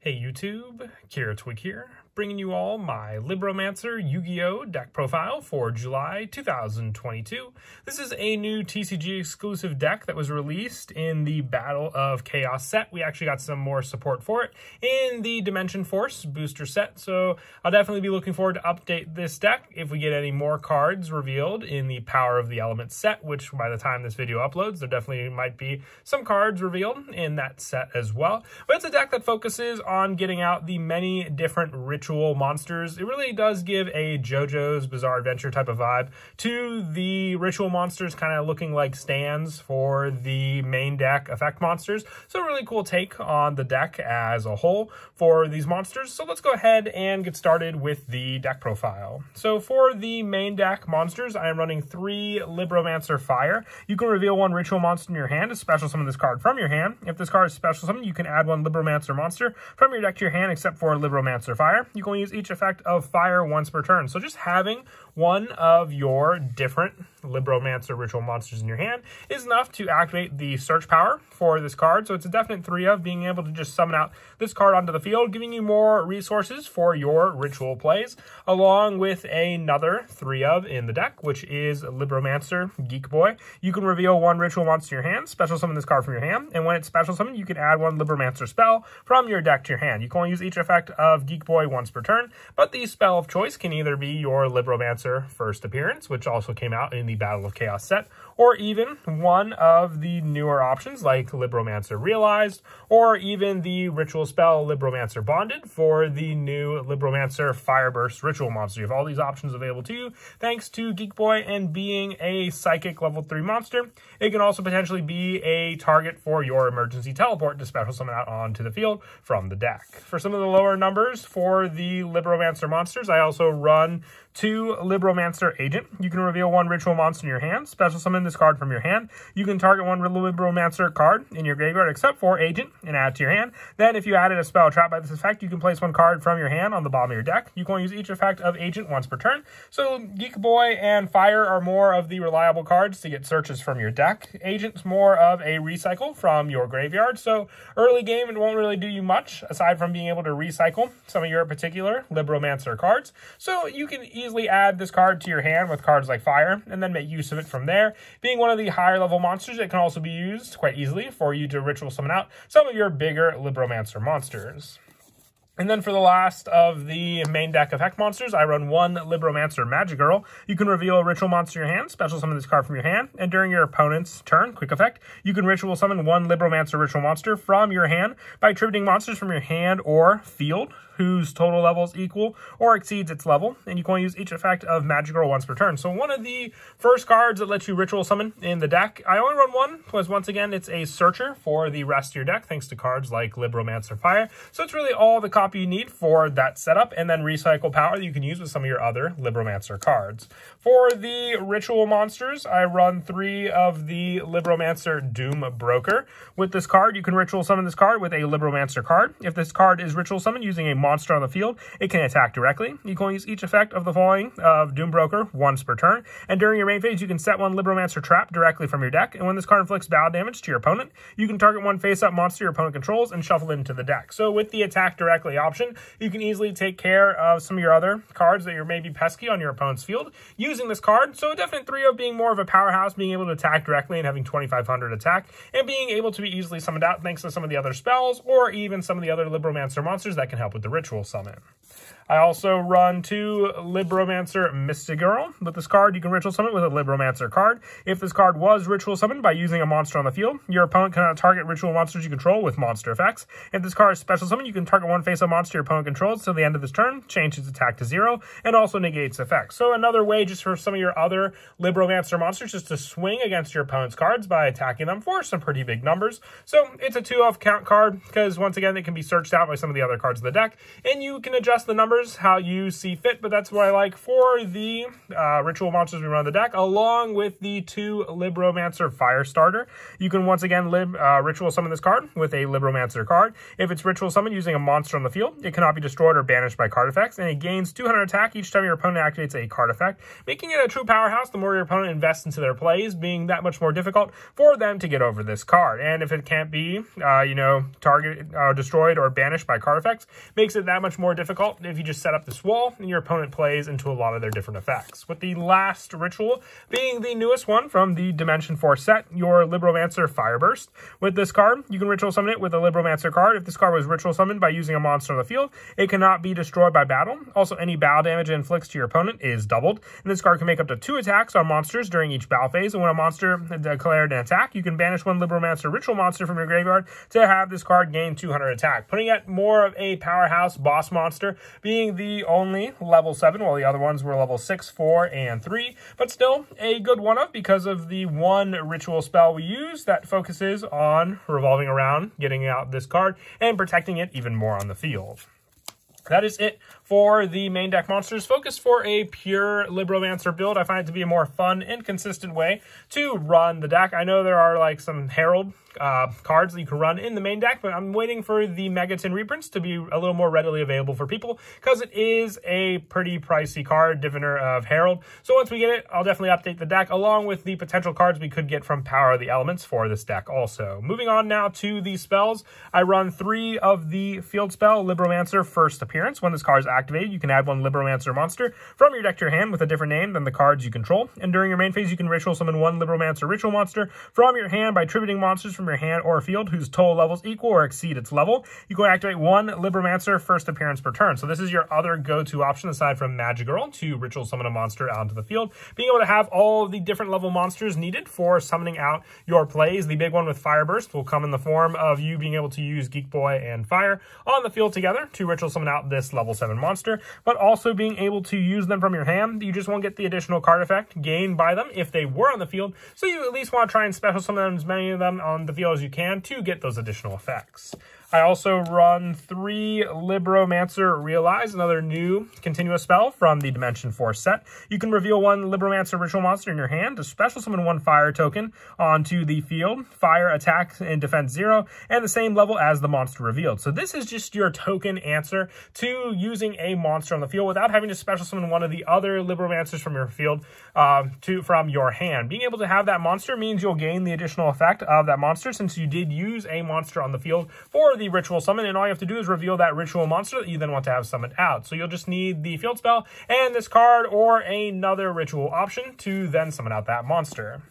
Hey YouTube, Kira Twig here, bringing you all my Libromancer Yugioh deck profile for July 2022. This is a new TCG exclusive deck that was released in the Battle of Chaos set. We actually got some more support for it in the Dimension Force booster set, so I'll definitely be looking forward to update this deck if we get any more cards revealed in the Power of the Elements set, which by the time this video uploads, there definitely might be some cards revealed in that set as well. But it's a deck that focuses on getting out the many different ritual monsters. It really does give a JoJo's Bizarre Adventure type of vibe to the ritual monsters, kind of looking like stands for the main deck effect monsters. So a really cool take on the deck as a whole for these monsters. So let's go ahead and get started with the deck profile. So for the main deck monsters, I am running 3 Libromancer Fire. You can reveal 1 ritual monster in your hand to special summon this card from your hand. If this card is special summoned, you can add 1 Libromancer monster from your deck to your hand except for Libromancer Fire. You can use each effect of fire once per turn. So just having one of your different Libromancer ritual monsters in your hand is enough to activate the search power for this card. So it's a definite 3 of being able to just summon out this card onto the field, giving you more resources for your ritual plays, along with another 3 of in the deck, which is Libromancer Yugioh. You can reveal 1 ritual monster in your hand, special summon this card from your hand, and when it's special summoned, you can add 1 Libromancer spell from your deck to your hand. You can only use each effect of Yugioh once per turn, but the spell of choice can either be your Libromancer First Appearance, which also came out in the Battle of Chaos set, or even one of the newer options like Libromancer Realized, or even the ritual spell Libromancer Bonded for the new Libromancer Fireburst ritual monster. You have all these options available to you thanks to Yugioh and being a psychic level 3 monster. It can also potentially be a target for your emergency teleport to special summon out onto the field from the deck. For some of the lower numbers for the Libromancer monsters, I also run 2 Libromancer Agent. You can reveal 1 ritual monster in your hand, special summon this card from your hand. You can target 1 Libromancer card in your graveyard except for Agent and add it to your hand. Then if you added a spell trap by this effect, you can place 1 card from your hand on the bottom of your deck. You can only use each effect of Agent once per turn. So Yugioh and Fire are more of the reliable cards to get searches from your deck. Agent's more of a recycle from your graveyard. So early game, it won't really do you much aside from being able to recycle some of your particular Libromancer cards. So you can easily add this card to your hand with cards like Fire and then make use of it from there. Being one of the higher level monsters, it can also be used quite easily for you to ritual summon out some of your bigger Libromancer monsters. And then for the last of the main deck effect monsters, I run 1 Libromancer Magic Girl. You can reveal a ritual monster in your hand, special summon this card from your hand, and during your opponent's turn, quick effect, you can ritual summon 1 Libromancer ritual monster from your hand by attributing monsters from your hand or field whose total level is equal or exceeds its level, and you can only use each effect of Magic Girl once per turn. So one of the first cards that lets you ritual summon in the deck, I only run 1, because once again, it's a searcher for the rest of your deck, thanks to cards like Libromancer Fire. So it's really all the copy you need for that setup, and then recycle power that you can use with some of your other Libromancer cards. For the ritual monsters, I run 3 of the Libromancer Doom Broker. With this card, you can ritual summon this card with a Libromancer card. If this card is ritual summoned using a monster on the field, it can attack directly. You can only use each effect of the following of Doom Broker once per turn, and during your main phase, you can set 1 Libromancer trap directly from your deck, and when this card inflicts battle damage to your opponent, you can target 1 face-up monster your opponent controls and shuffle it into the deck. So with the attack directly option, you can easily take care of some of your other cards that you're maybe pesky on your opponent's field using this card. So a definite 3 of being more of a powerhouse, being able to attack directly and having 2500 attack, and being able to be easily summoned out thanks to some of the other spells or even some of the other Libromancer monsters that can help with the ritual summon. I also run 2 Libromancer Mystic Girl. With this card, you can ritual summon with a Libromancer card. If this card was ritual summoned by using a monster on the field, your opponent cannot target ritual monsters you control with monster effects. If this card is special summoned, you can target 1 face-up monster your opponent controls till the end of this turn, change its attack to 0, and also negates effects. So another way just for some of your other Libromancer monsters just to swing against your opponent's cards by attacking them for some pretty big numbers. So it's a 2-of count card because once again, it can be searched out by some of the other cards in the deck, and you can adjust the number numbers how you see fit, but that's what I like for the ritual monsters we run in the deck, along with the 2 Libromancer Firestarter. You can once again ritual summon this card with a Libromancer card. If it's ritual summoned using a monster on the field, it cannot be destroyed or banished by card effects, and it gains 200 attack each time your opponent activates a card effect, making it a true powerhouse the more your opponent invests into their plays, being that much more difficult for them to get over this card. And if it can't be, targeted, destroyed, or banished by card effects, makes it that much more difficult if you just set up this wall and your opponent plays into a lot of their different effects. With the last ritual being the newest one from the Dimension 4 set, your Libromancer Fireburst. With this card, you can ritual summon it with a Libromancer card. If this card was ritual summoned by using a monster on the field, it cannot be destroyed by battle. Also, any battle damage it inflicts to your opponent is doubled. And this card can make up to 2 attacks on monsters during each battle phase. And when a monster declared an attack, you can banish 1 Libromancer ritual monster from your graveyard to have this card gain 200 attack, putting it more of a powerhouse boss monster, being the only level 7, while the other ones were level 6, 4, and 3, but still a good one-up because of the 1 ritual spell we use that focuses on revolving around getting out this card and protecting it even more on the field. That is it for the main deck monsters. Focus for a pure Libromancer build. I find it to be a more fun and consistent way to run the deck. I know there are like some Herald cards that you can run in the main deck, but I'm waiting for the Megaton reprints to be a little more readily available for people because it is a pretty pricey card, Diviner of Herald. So once we get it, I'll definitely update the deck along with the potential cards we could get from Power of the Elements for this deck also. Moving on now to the spells. I run 3 of the field spell Libromancer First Appearance. When this card is activated, you can add 1 Libromancer monster from your deck to your hand with a different name than the cards you control. And during your main phase, you can ritual summon 1 Libromancer ritual monster from your hand by tributing monsters from your hand or field whose total levels equal or exceed its level. You can activate 1 Libromancer First Appearance per turn. So this is your other go-to option aside from Magigirl to ritual summon a monster out into the field. Being able to have all of the different level monsters needed for summoning out your plays. The big one with Fireburst will come in the form of you being able to use Geek Boy and Fire on the field together to ritual summon out this level 7 monster, but also being able to use them from your hand. You just won't get the additional card effect gained by them if they were on the field, so you at least want to try and special summon as many of them on the field as you can to get those additional effects. I also run 3 Libromancer Realize, another new continuous spell from the Dimension 4 set. You can reveal 1 Libromancer ritual monster in your hand to special summon 1 fire token onto the field. Fire, attack, and defense 0, and the same level as the monster revealed. So this is just your token answer to using a monster on the field without having to special summon one of the other Libromancers from your field from your hand. Being able to have that monster means you'll gain the additional effect of that monster since you did use a monster on the field for the ritual summon, and all you have to do is reveal that ritual monster that you then want to have summoned out. So you'll just need the field spell and this card or another ritual option to then summon out that monster.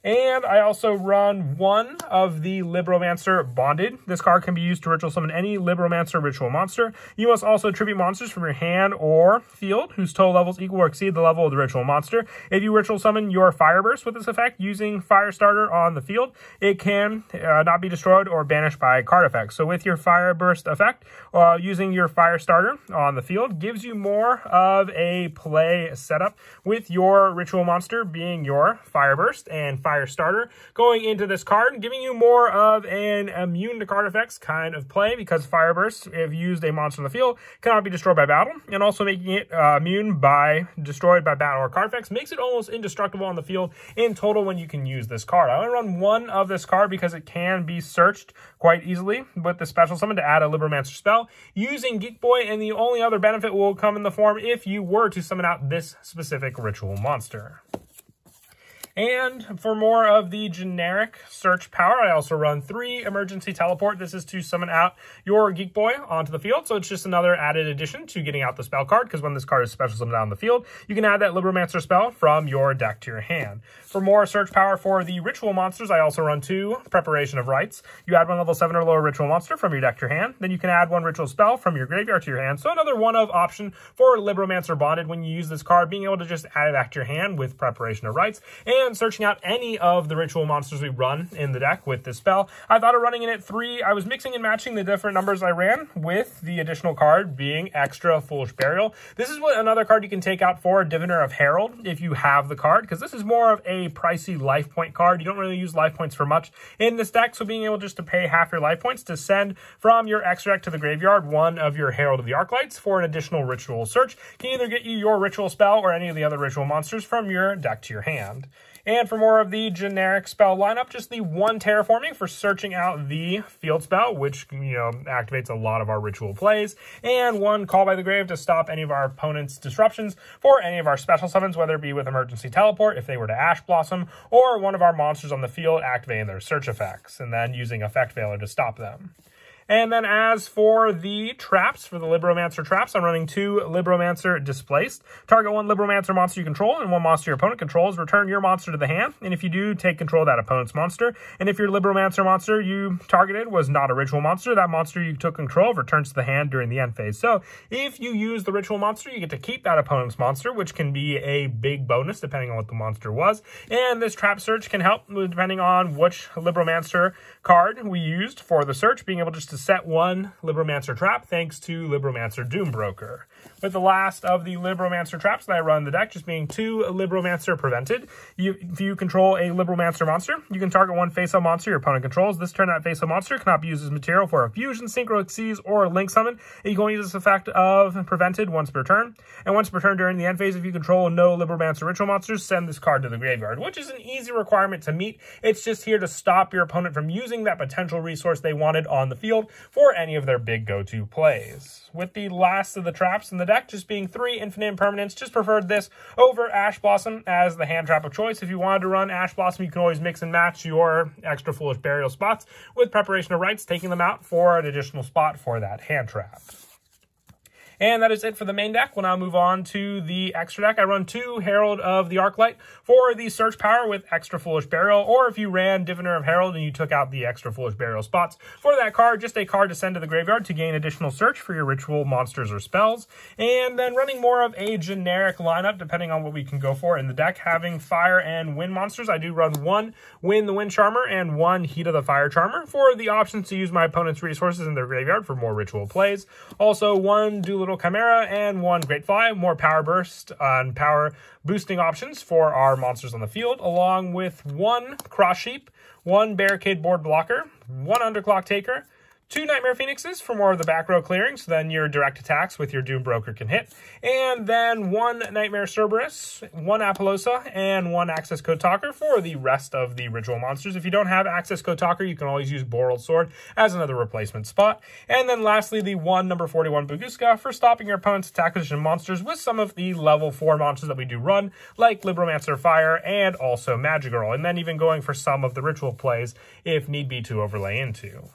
And I also run 1 of the Libromancer Bonded. This card can be used to ritual summon any Libromancer ritual monster. You must also tribute monsters from your hand or field whose total levels equal or exceed the level of the ritual monster. If you ritual summon your Fireburst with this effect using Firestarter on the field, it can not be destroyed or banished by card effects. So with your Fireburst effect, using your Firestarter on the field gives you more of a play setup with your ritual monster being your Fireburst and Firestarter going into this card, giving you more of an immune to card effects kind of play because Fireburst, if used a monster in the field, cannot be destroyed by battle, and also making it immune by destroyed by battle or card effects makes it almost indestructible on the field in total when you can use this card. I only run 1 of this card because it can be searched quite easily with the special summon to add a Libromancer spell using Geek Boy, and the only other benefit will come in the form if you were to summon out this specific ritual monster. And for more of the generic search power, I also run 3 Emergency Teleport. This is to summon out your Geek Boy onto the field. So it's just another added addition to getting out the spell card, because when this card is special summoned out on the field, you can add that Libromancer spell from your deck to your hand. For more search power for the ritual monsters, I also run 2 Preparation of Rites. You add 1 level 7 or lower ritual monster from your deck to your hand. Then you can add 1 ritual spell from your graveyard to your hand. So another one-of option for Libromancer Bonded when you use this card, being able to just add it back to your hand with Preparation of Rites. And than searching out any of the ritual monsters we run in the deck with this spell, I thought of running in at 3. I was mixing and matching the different numbers I ran with the additional card being extra Foolish Burial. This is another card you can take out for Diviner of Herald if you have the card, because this is more of a pricey life point card. You don't really use life points for much in this deck, so being able just to pay half your life points to send from your extra deck to the graveyard one of your Herald of the Arclights for an additional ritual search can either get you your ritual spell or any of the other ritual monsters from your deck to your hand. And for more of the generic spell lineup, just the 1 Terraforming for searching out the field spell, which, activates a lot of our ritual plays, and 1 Call by the Grave to stop any of our opponent's disruptions for any of our special summons, whether it be with Emergency Teleport if they were to Ash Blossom, or one of our monsters on the field activating their search effects, and then using Effect Veiler to stop them. And then as for the traps, for the Libromancer traps, I'm running 2 Libromancer Displaced. Target 1 Libromancer monster you control and 1 monster your opponent controls. Return your monster to the hand, and if you do, take control of that opponent's monster. And if your Libromancer monster you targeted was not a ritual monster, that monster you took control of returns to the hand during the end phase. So if you use the ritual monster, you get to keep that opponent's monster, which can be a big bonus depending on what the monster was. And this trap search can help depending on which Libromancer card we used for the search, being able just to set 1 Libromancer trap thanks to Libromancer Doombroker. With the last of the Libromancer traps that I run in the deck just being 2 Libromancer Prevented. If you control a Libromancer monster, you can target 1 face-up monster your opponent controls. This turn, that face-up monster cannot be used as material for a fusion, synchro, exceed, or link summon. And you can only use this effect of Prevented once per turn. And once per turn during the end phase, if you control no Libromancer ritual monsters, send this card to the graveyard, which is an easy requirement to meet. It's just here to stop your opponent from using that potential resource they wanted on the field for any of their big go-to plays. With the last of the traps in the deck just being 3 Infinite Impermanence, just preferred this over Ash Blossom as the hand trap of choice. If you wanted to run Ash Blossom, you can always mix and match your extra Foolish Burial spots with Preparation of Rites, taking them out for an additional spot for that hand trap. And that is it for the main deck. We'll now move on to the extra deck. I run 2 Herald of the Arclight for the search power with extra Foolish Burial, or if you ran Diviner of Herald and you took out the extra Foolish Burial spots for that card, just a card to send to the graveyard to gain additional search for your ritual monsters or spells. And then running more of a generic lineup depending on what we can go for in the deck, having fire and wind monsters. I do run 1 Wind the Wind Charmer and 1 Heat of the Fire Charmer for the options to use my opponent's resources in their graveyard for more ritual plays. Also 1 Doolittle Chimera and 1 Great Fly, more power burst and power boosting options for our monsters on the field, along with 1 Cross Sheep, 1 Barricade Board Blocker, 1 Underclock Taker, 2 Nightmare Phoenixes for more of the back row clearing, so then your direct attacks with your Doombroker can hit. And then 1 Nightmare Cerberus, 1 Apollosa, and 1 Access Code Talker for the rest of the ritual monsters. If you don't have Access Code Talker, you can always use Boral Sword as another replacement spot. And then lastly, the 1 number 41 Buguska for stopping your opponent's attack position monsters with some of the level 4 monsters that we do run, like Libromancer Fire and also Magic Girl, and then even going for some of the ritual plays if need be to overlay into.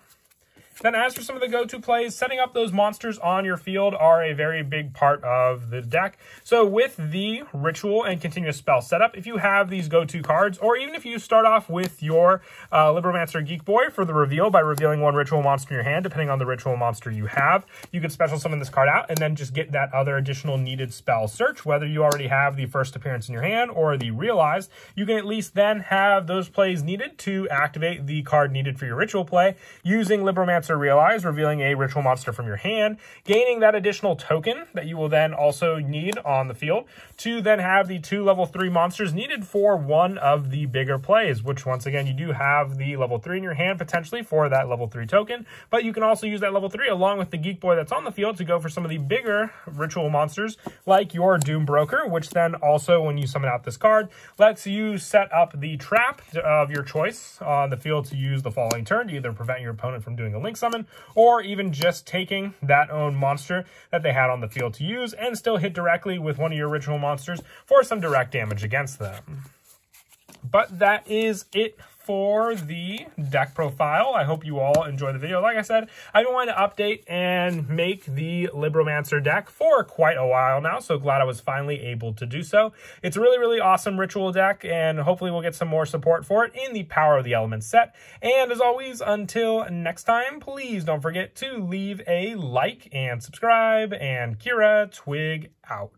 Then as for some of the go-to plays, setting up those monsters on your field are a very big part of the deck. So with the ritual and continuous spell setup, if you have these go-to cards, or even if you start off with your Libromancer Geek Boy for the reveal by revealing 1 ritual monster in your hand, depending on the ritual monster you have, you can special summon this card out and then just get that other additional needed spell search, whether you already have the first appearance in your hand or the realized. You can at least then have those plays needed to activate the card needed for your ritual play using Libromancer Realize, revealing a ritual monster from your hand, gaining that additional token that you will then also need on the field to then have the 2 level 3 monsters needed for one of the bigger plays, which once again, you do have the level 3 in your hand potentially for that level 3 token, but you can also use that level 3 along with the Geek Boy that's on the field to go for some of the bigger ritual monsters like your Doombroker, which then also, when you summon out this card, lets you set up the trap of your choice on the field to use the following turn to either prevent your opponent from doing a link summon, or even just taking that own monster that they had on the field to use and still hit directly with one of your ritual monsters for some direct damage against them. But that is it for the deck profile. I hope you all enjoy the video. Like I said, I've been wanting to update and make the Libromancer deck for quite a while now, so glad I was finally able to do so. It's a really, really awesome ritual deck, and hopefully we'll get some more support for it in the Power of the Elements set. And as always, until next time, please don't forget to leave a like and subscribe, and Kira Twig out.